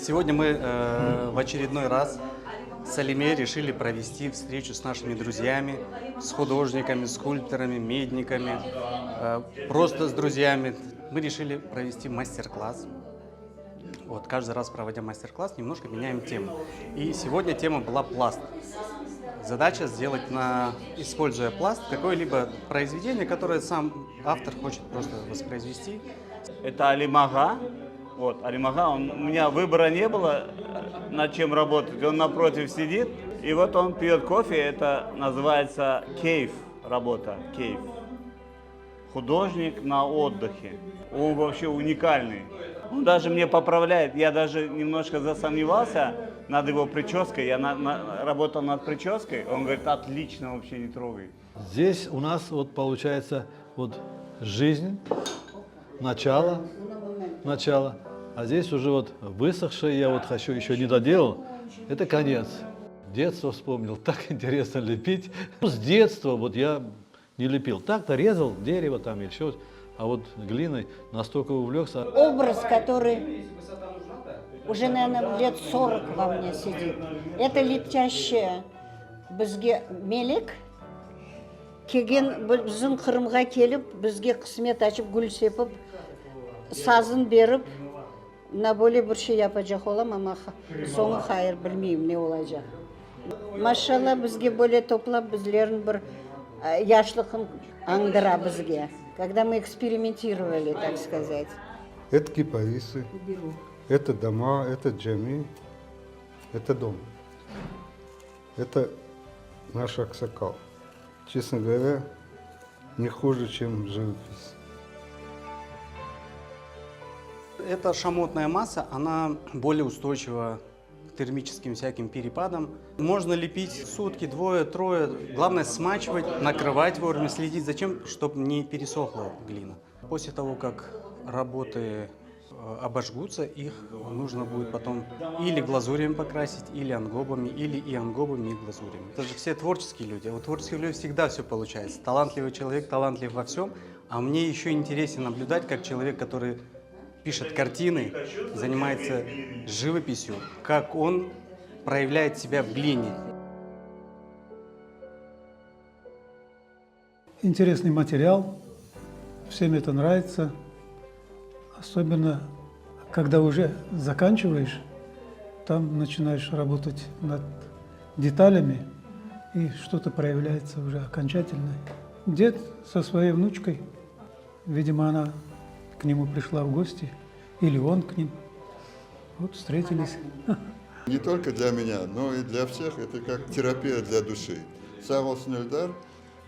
Сегодня мы в очередной раз с Алиме решили провести встречу с нашими друзьями, с художниками, скульпторами, медниками, просто с друзьями. Мы решили провести мастер-класс. Вот, каждый раз, проводя мастер-класс, немножко меняем тему. И сегодня тема была пласт. Задача сделать, используя пласт, какое-либо произведение, которое сам автор хочет просто воспроизвести. Это Алимага. Вот, Алимага, у меня выбора не было, над чем работать. Он напротив сидит, и вот он пьет кофе. Это называется кейф, работа, кейф. Художник на отдыхе. Он вообще уникальный. Он даже мне поправляет. Я даже немножко засомневался над его прической. Я работал над прической. Он говорит, отлично, вообще не трогай. Здесь у нас вот получается вот жизнь, начало, а здесь уже вот высохшее, я вот хочу, еще не доделал, это конец. Детство вспомнил, так интересно лепить. С детства вот я не лепил, так-то резал дерево там или что, а вот глиной настолько увлекся. Образ, который уже, наверное, лет 40 во мне сидит, это летящее бізге мелек, келген біздің қырымға келіп, бізге қызмет ашып, гүл сепіп, сазын беріп, на более бір şey yapacak olam ama соңы хайыр білмеймін не olacak. Машалла бізге более топлап, біздерін бір яшлықын аңдыра бізге, когда мы экспериментировали, так сказать. Это кипарисы, это дома, это джами, это дом. Это наш аксакал. Честно говоря, не хуже, чем живопись. Эта шамотная масса, она более устойчива к термическим всяким перепадам. Можно лепить сутки, двое, трое. Главное смачивать, накрывать вовремя, следить за тем, чтобы не пересохла глина. После того, как работы обожгутся, их нужно будет потом или глазурями покрасить, или ангобами, или и ангобами, и глазурями. Это же все творческие люди. У творческих людей всегда все получается. Талантливый человек, талантлив во всем. А мне еще интереснее наблюдать, как человек, который пишет картины, занимается живописью, как он проявляет себя в глине. Интересный материал, всем это нравится, особенно когда уже заканчиваешь, там начинаешь работать над деталями, и что-то проявляется уже окончательно. Дед со своей внучкой, видимо, она к нему пришла в гости, или он к ним. Вот встретились. Не только для меня, но и для всех это как терапия для души. Сам Эльдар,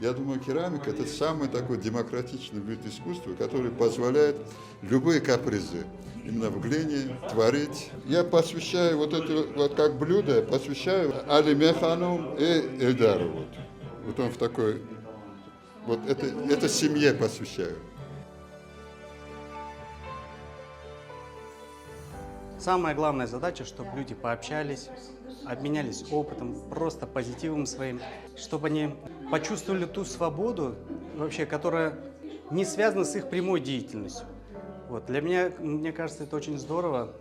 я думаю, керамика – это самый такой демократичный вид искусства, который позволяет любые капризы именно в глине творить. Я посвящаю вот это вот как блюдо, посвящаю Алиме Ханум и Эльдару. Вот он в такой, вот это семье посвящаю. Самая главная задача, чтобы люди пообщались, обменялись опытом, просто позитивом своим, чтобы они почувствовали ту свободу, вообще, которая не связана с их прямой деятельностью. Вот. Для меня, мне кажется, это очень здорово.